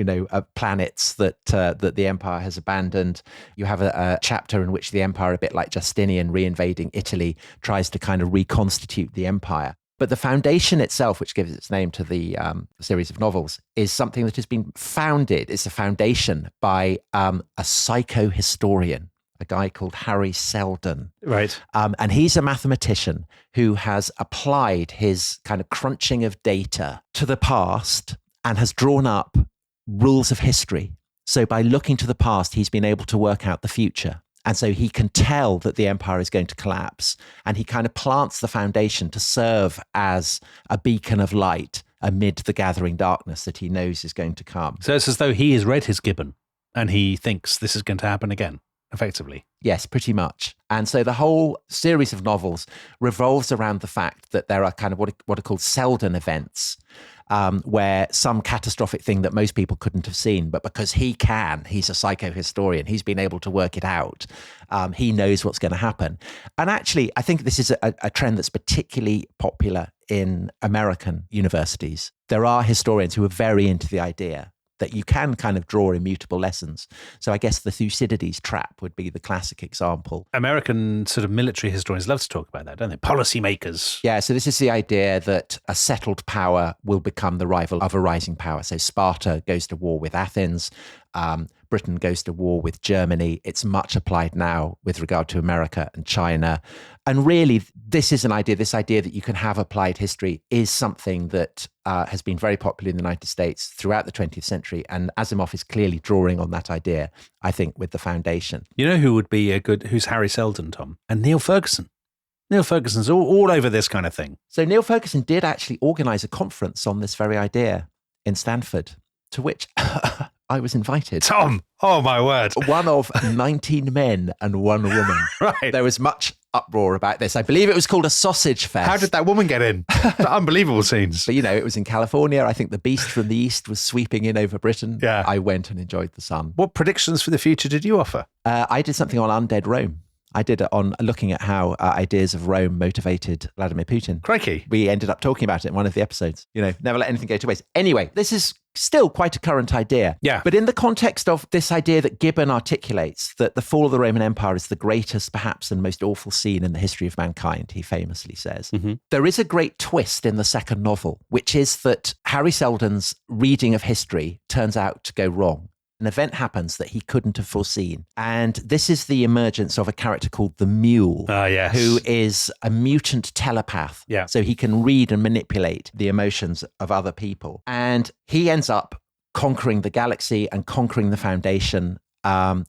planets that the empire has abandoned. You have a chapter in which the empire, a bit like Justinian reinvading Italy, tries to kind of reconstitute the empire. But the foundation itself, which gives its name to the series of novels, is something that has been founded. It's a foundation by a psychohistorian, a guy called Harry Seldon. Right. And he's a mathematician who has applied his kind of crunching of data to the past and has drawn up rules of history. So by looking to the past, he's been able to work out the future. And so he can tell that the empire is going to collapse, and he kind of plants the foundation to serve as a beacon of light amid the gathering darkness that he knows is going to come. So it's as though he has read his Gibbon and he thinks this is going to happen again, effectively. Yes, pretty much. And so the whole series of novels revolves around the fact that there are kind of what are called Seldon events, where some catastrophic thing that most people couldn't have seen, but because he's a psychohistorian, he's been able to work it out. He knows what's going to happen. And actually, I think this is a trend that's particularly popular in American universities. There are historians who are very into the idea that you can kind of draw immutable lessons. So I guess the Thucydides trap would be the classic example. American sort of military historians love to talk about that, don't they? Policymakers. Yeah, so this is the idea that a settled power will become the rival of a rising power. So Sparta goes to war with Athens. Britain goes to war with Germany. It's much applied now with regard to America and China. And really, this idea that you can have applied history is something that has been very popular in the United States throughout the 20th century. And Asimov is clearly drawing on that idea, I think, with the foundation. You know who would be who's Harry Seldon, Tom? And Neil Ferguson. Neil Ferguson's all over this kind of thing. So Neil Ferguson did actually organize a conference on this very idea in Stanford, to which I was invited. Tom, oh my word. One of 19 men and one woman. Right. There was much uproar about this. I believe it was called a sausage fest. How did that woman get in? Unbelievable scenes. But, it was in California. I think the beast from the east was sweeping in over Britain. Yeah. I went and enjoyed the sun. What predictions for the future did you offer? I did something on undead Rome. I did it on looking at how ideas of Rome motivated Vladimir Putin. Crikey. We ended up talking about it in one of the episodes. Never let anything go to waste. Anyway, this is still quite a current idea. Yeah. But in the context of this idea that Gibbon articulates, that the fall of the Roman Empire is the greatest, perhaps, and most awful scene in the history of mankind, he famously says, there is a great twist in the second novel, which is that Harry Seldon's reading of history turns out to go wrong. An event happens that he couldn't have foreseen. And this is the emergence of a character called the Mule, yes. who is a mutant telepath. Yeah. So he can read and manipulate the emotions of other people. And he ends up conquering the galaxy and conquering the Foundation.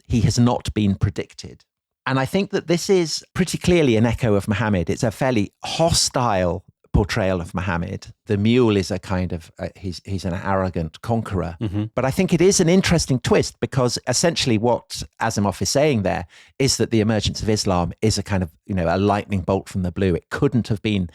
He has not been predicted. And I think that this is pretty clearly an echo of Muhammad. It's a fairly hostile portrayal of Muhammad. The Mule is a kind of, he's an arrogant conqueror. But I think it is an interesting twist, because essentially what Asimov is saying there is that the emergence of Islam is a kind of, a lightning bolt from the blue. It couldn't have been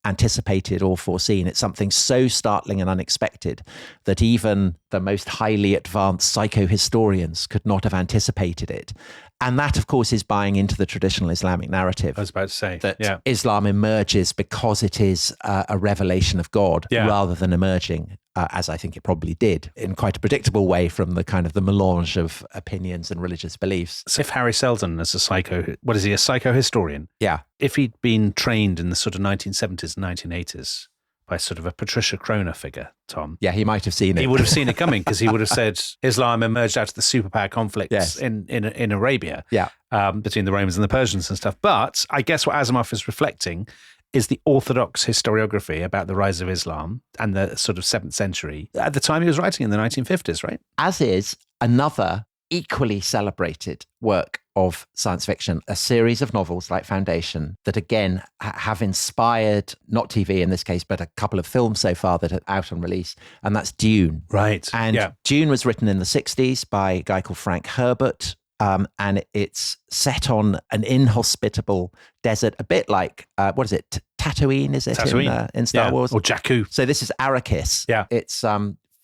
anticipated or foreseen. It's something so startling and unexpected that even the most highly advanced psychohistorians could not have anticipated it. And that, of course, is buying into the traditional Islamic narrative. I was about to say that Islam emerges because it is a revelation of God, rather than emerging, as I think it probably did, in quite a predictable way from the kind of the melange of opinions and religious beliefs. So if Harry Seldon is a psychohistorian? Yeah. If he'd been trained in the sort of 1970s and 1980s by sort of a Patricia Kroner figure, Tom. Yeah, he might have seen it. He would have seen it coming, because he would have said Islam emerged out of the superpower conflicts in Arabia. Yeah. between the Romans and the Persians and stuff. But I guess what Asimov is reflecting is the orthodox historiography about the rise of Islam and the sort of 7th century at the time he was writing in the 1950s, right? As is another equally celebrated work of science fiction, a series of novels like Foundation that again have inspired, not TV in this case, but a couple of films so far that are out on release, and that's Dune. Right. And Dune was written in the 60s by a guy called Frank Herbert, and it's set on an inhospitable desert, a bit like, what is it, Tatooine, is it, Tatooine. In Star Wars? Or Jakku. So this is Arrakis. Yeah. It's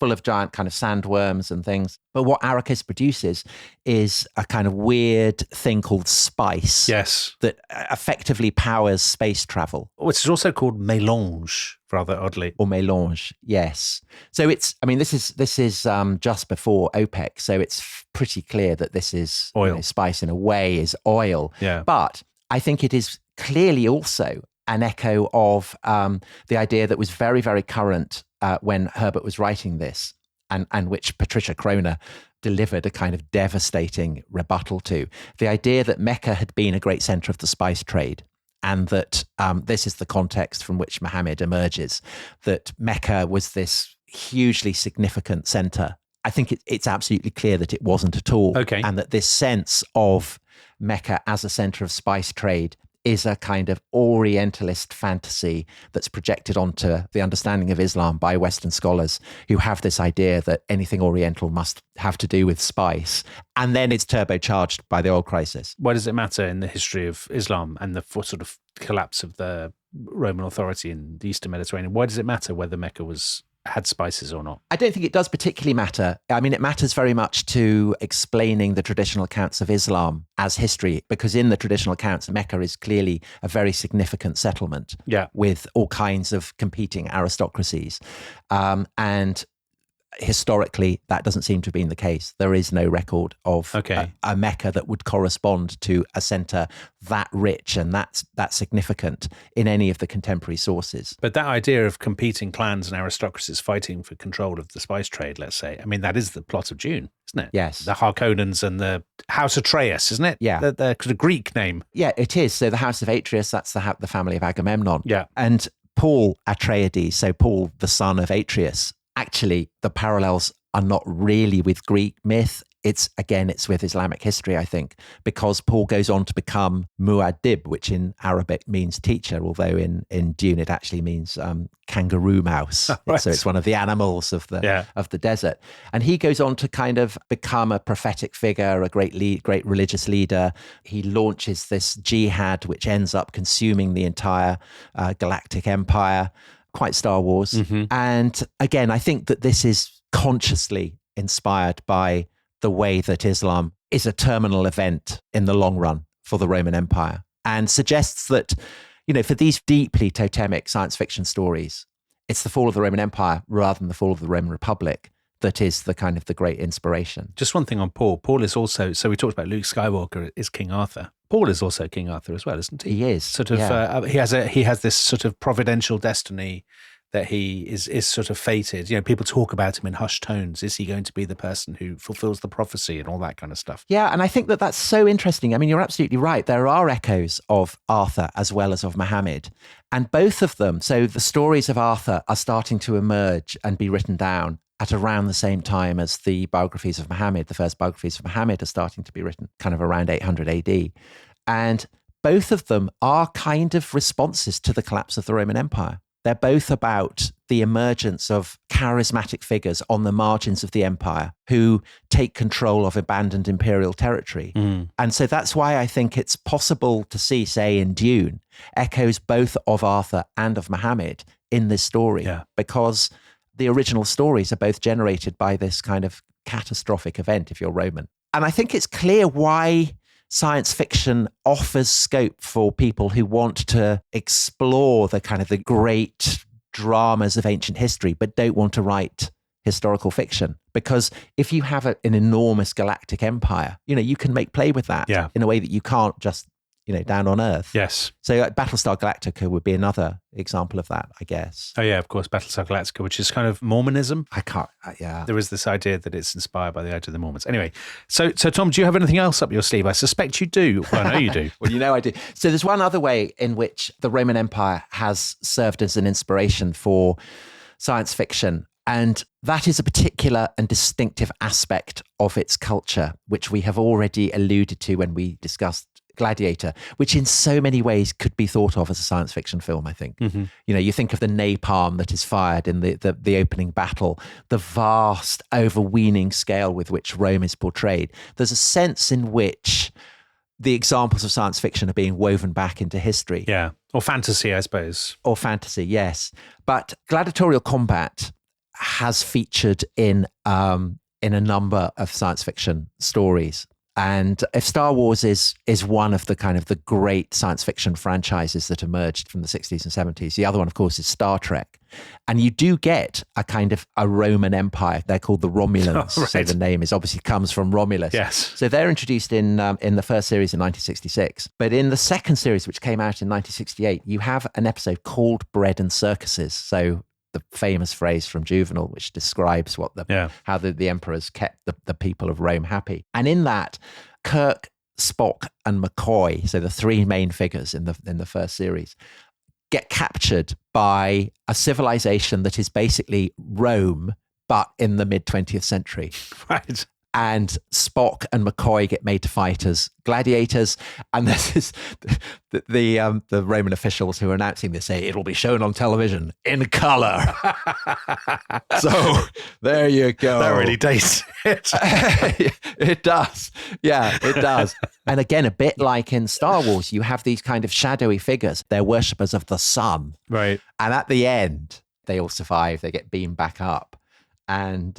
full of giant kind of sandworms and things. But what Arrakis produces is a kind of weird thing called spice. Yes. That effectively powers space travel. Which is also called mélange, rather oddly. Or mélange, yes. So it's, I mean, this is just before OPEC, so it's pretty clear that this is oil. Spice in a way is oil. Yeah. But I think it is clearly also an echo of the idea that was very, very current when Herbert was writing this, and which Patricia Kroner delivered a kind of devastating rebuttal to. The idea that Mecca had been a great center of the spice trade, and that this is the context from which Muhammad emerges, that Mecca was this hugely significant center. I think it's absolutely clear that it wasn't at all. Okay. And that this sense of Mecca as a center of spice trade is a kind of Orientalist fantasy that's projected onto the understanding of Islam by Western scholars who have this idea that anything Oriental must have to do with spice. And then it's turbocharged by the oil crisis. Why does it matter in the history of Islam and the sort of collapse of the Roman authority in the Eastern Mediterranean? Why does it matter whether Mecca had spices or not? I don't think it does particularly matter. I mean, it matters very much to explaining the traditional accounts of Islam as history, because in the traditional accounts, Mecca is clearly a very significant settlement with all kinds of competing aristocracies. And historically, that doesn't seem to have been the case. There is no record of a Mecca that would correspond to a center that rich and that significant in any of the contemporary sources. But that idea of competing clans and aristocracies fighting for control of the spice trade, let's say, I mean, that is the plot of Dune, isn't it? Yes. The Harkonnens and the House Atreus, isn't it? Yeah. The Greek name. Yeah, it is. So the House of Atreus, that's the family of Agamemnon. Yeah. And Paul Atreides, so Paul, the son of Atreus, actually, the parallels are not really with Greek myth. It's with Islamic history, I think, because Paul goes on to become Muad'Dib, which in Arabic means teacher, although in Dune it actually means kangaroo mouse. Right. So it's one of the animals of the desert. And he goes on to kind of become a prophetic figure, a great religious leader. He launches this jihad, which ends up consuming the entire galactic empire. Quite Star Wars. Mm-hmm. And again, I think that this is consciously inspired by the way that Islam is a terminal event in the long run for the Roman Empire, and suggests that, for these deeply totemic science fiction stories, it's the fall of the Roman Empire rather than the fall of the Roman Republic that is the kind of the great inspiration. Just one thing on Paul. Paul is also, so we talked about Luke Skywalker is King Arthur. Paul is also King Arthur as well, isn't he? He is. Sort of, he has this sort of providential destiny that he is sort of fated. People talk about him in hushed tones. Is he going to be the person who fulfills the prophecy and all that kind of stuff? Yeah, and I think that that's so interesting. I mean, you're absolutely right. There are echoes of Arthur as well as of Muhammad. And both of them, so the stories of Arthur are starting to emerge and be written down at around the same time as the biographies of Muhammad. The first biographies of Muhammad are starting to be written kind of around 800 AD. And both of them are kind of responses to the collapse of the Roman Empire. They're both about the emergence of charismatic figures on the margins of the empire who take control of abandoned imperial territory. Mm. And so that's why I think it's possible to see, say, in Dune, echoes both of Arthur and of Muhammad in this story, because the original stories are both generated by this kind of catastrophic event, if you're Roman. And I think it's clear why science fiction offers scope for people who want to explore the kind of the great dramas of ancient history, but don't want to write historical fiction. Because if you have an enormous galactic empire, you can make play with that in a way that you can't just down on Earth. Yes. So Battlestar Galactica would be another example of that, I guess. Oh, yeah, of course, Battlestar Galactica, which is kind of Mormonism. Yeah. There is this idea that it's inspired by the Age of the Mormons. Anyway, so Tom, do you have anything else up your sleeve? I suspect you do. Well, I know you do. Well, I do. So there's one other way in which the Roman Empire has served as an inspiration for science fiction. And that is a particular and distinctive aspect of its culture, which we have already alluded to when we discussed Gladiator, which in so many ways could be thought of as a science fiction film, I think. Mm-hmm. You think of the napalm that is fired in the opening battle, the vast, overweening scale with which Rome is portrayed. There's a sense in which the examples of science fiction are being woven back into history. Yeah, or fantasy, I suppose. Or fantasy, yes. But gladiatorial combat has featured in a number of science fiction stories. And if Star Wars is one of the kind of the great science fiction franchises that emerged from the 60s and 70s, the other one, of course, is Star Trek. And you do get a kind of a Roman Empire. They're called the Romulans. Right. So the name obviously comes from Romulus. Yes. So they're introduced in the first series in 1966. But in the second series, which came out in 1968, you have an episode called Bread and Circuses. So the famous phrase from Juvenal, which describes how the emperors kept the people of Rome happy. And in that, Kirk, Spock, and McCoy, so the three main figures in the first series, get captured by a civilization that is basically Rome, but in the mid-20th century. Right. And Spock and McCoy get made to fight as gladiators. And this is the Roman officials who are announcing this say it'll be shown on television in color. So there you go. That really dates it. It does. Yeah, it does. And again, a bit like in Star Wars, you have these kind of shadowy figures. They're worshippers of the sun. Right. And at the end, they all survive. They get beamed back up. And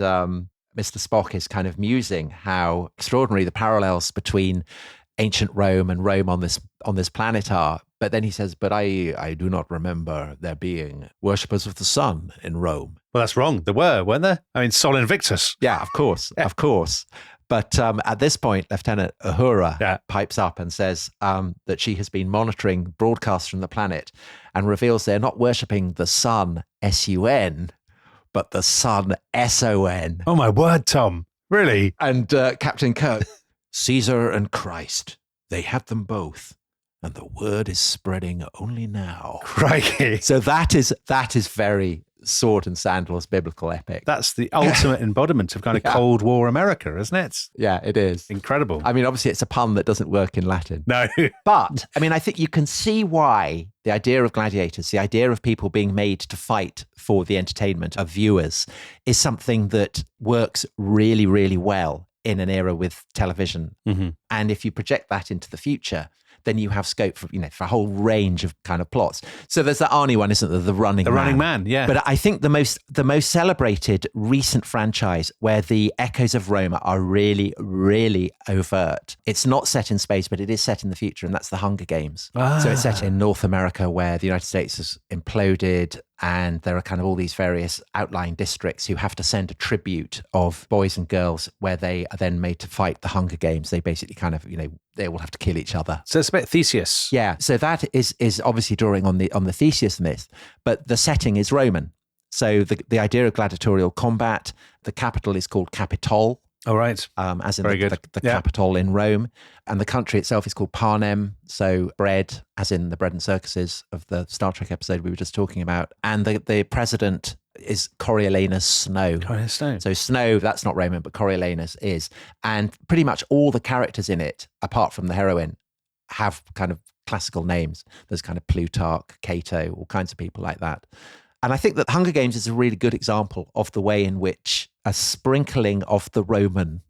Mr. Spock is kind of musing how extraordinary the parallels between ancient Rome and Rome on this planet are. But then he says, but I do not remember there being worshippers of the sun in Rome. Well, that's wrong. There weren't there? I mean, Sol Invictus. Yeah, of course. But at this point, Lieutenant Uhura pipes up and says that she has been monitoring broadcasts from the planet and reveals they're not worshipping the sun, S-U-N, but the sun, S-O-N. Oh, my word, Tom. Really? And Captain Kirk, Caesar and Christ, they had them both. And the word is spreading only now. Crikey. So that is very sword and sandals biblical epic. That's the ultimate embodiment of kind of Cold War America, isn't it? Yeah, it is. Incredible. I mean, obviously it's a pun that doesn't work in Latin. No. But, I mean, I think you can see why the idea of gladiators, the idea of people being made to fight for the entertainment of viewers is something that works really, really well in an era with television. Mm-hmm. And if you project that into the future, then you have scope for a whole range of kind of plots. So there's that Arnie one, isn't there? The Running Man. Yeah. But I think the most celebrated recent franchise where the echoes of Rome are really, really overt. It's not set in space, but it is set in the future, and that's the Hunger Games. So it's set in North America where the United States has imploded, and there are kind of all these various outlying districts who have to send a tribute of boys and girls where they are then made to fight the Hunger Games. They basically kind of, they all have to kill each other. So it's a bit Theseus. Yeah. So that is obviously drawing on the Theseus myth, but the setting is Roman. So the idea of gladiatorial combat, the capital is called Capitol. Oh, right. As in the capital in Rome. And the country itself is called Panem. So bread, as in the bread and circuses of the Star Trek episode we were just talking about. And the president is Coriolanus Snow. Coriolanus Snow. So Snow, that's not Roman, but Coriolanus is. And pretty much all the characters in it, apart from the heroine, have kind of classical names. There's kind of Plutarch, Cato, all kinds of people like that. And I think that Hunger Games is a really good example of the way in which a sprinkling of the Roman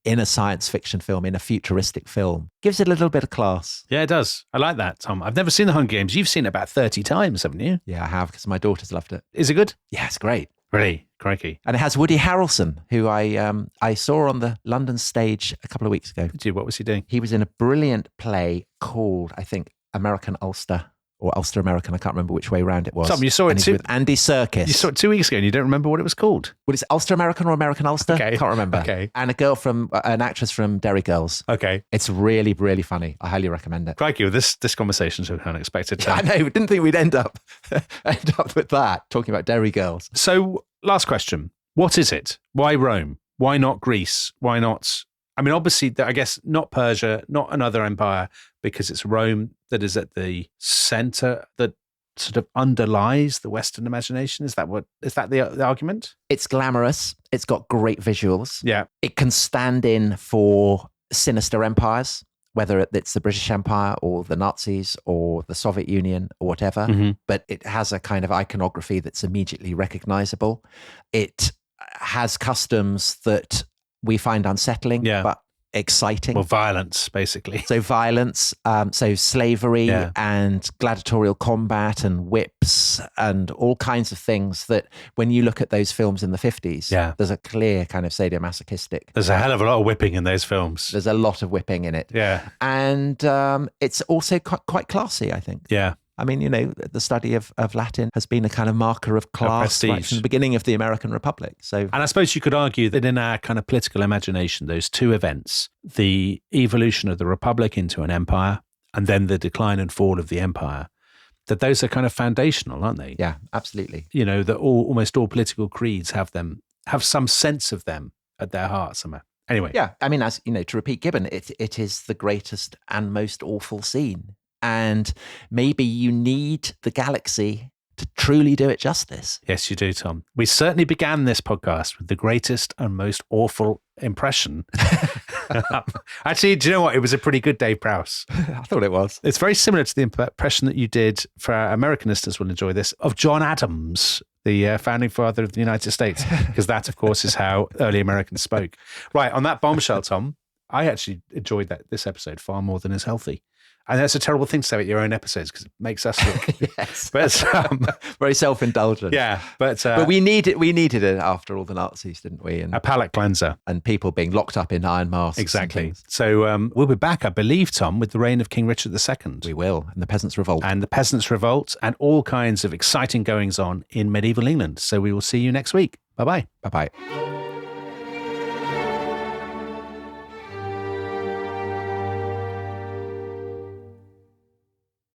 in a science fiction film, in a futuristic film, gives it a little bit of class. Yeah, it does. I like that, Tom. I've never seen the Hunger Games. You've seen it about 30 times, haven't you? Yeah, I have, because my daughter's loved it. Is it good? Yeah, it's great. Really? Crikey. And it has Woody Harrelson, who I saw on the London stage a couple of weeks ago. What was he doing? He was in a brilliant play called, I think, American Ulster. or Ulster American. I can't remember which way round it was. Tom, you saw it and he's too. with Andy Serkis. You saw it 2 weeks ago and you don't remember what it was called. Well, it's Ulster American or American Ulster? Okay. Can't remember. Okay. And an actress from Derry Girls. Okay. It's really, really funny. I highly recommend it. Crikey, this conversation's so unexpected. I know. We didn't think we'd end up with that, talking about Derry Girls. So, last question. What is it? Why Rome? Why not Greece? Why not... I mean, obviously, I guess not Persia, not another empire, because it's Rome that is at the center that sort of underlies the Western imagination. Is that the argument? It's glamorous. It's got great visuals. Yeah. It can stand in for sinister empires, whether it's the British Empire or the Nazis or the Soviet Union or whatever. Mm-hmm. But it has a kind of iconography that's immediately recognizable. It has customs that we find unsettling, but exciting. Well, violence, basically. So violence, so slavery and gladiatorial combat and whips and all kinds of things that when you look at those films in the 50s, there's a clear kind of sadomasochistic. There's a hell of a lot of whipping in those films. There's a lot of whipping in it. Yeah. And it's also quite classy, I think. Yeah. I mean, the study of Latin has been a kind of marker of class right from the beginning of the American Republic. So, and I suppose you could argue that in our kind of political imagination, those two events, the evolution of the Republic into an empire and then the decline and fall of the empire, that those are kind of foundational, aren't they? Yeah, absolutely. That almost all political creeds have some sense of them at their heart somewhere. Anyway. Yeah, I mean, as to repeat Gibbon, it is the greatest and most awful scene. And maybe you need the galaxy to truly do it justice. Yes, you do, Tom. We certainly began this podcast with the greatest and most awful impression. Actually, do you know what? It was a pretty good Dave Prowse. I thought it was. It's very similar to the impression that you did, for our American listeners will enjoy this, of John Adams, the founding father of the United States, because that, of course, is how early Americans spoke. Right, on that bombshell, Tom, I actually enjoyed this episode far more than is healthy. And that's a terrible thing to say about your own episodes because it makes us look yes, but very self-indulgent. Yeah, but we needed it after all the Nazis, didn't we? And a palate cleanser and people being locked up in iron masks. Exactly. So we'll be back, I believe, Tom, with the reign of King Richard II. We will, and the Peasants' Revolt, and all kinds of exciting goings on in medieval England. So we will see you next week. Bye bye. Bye bye.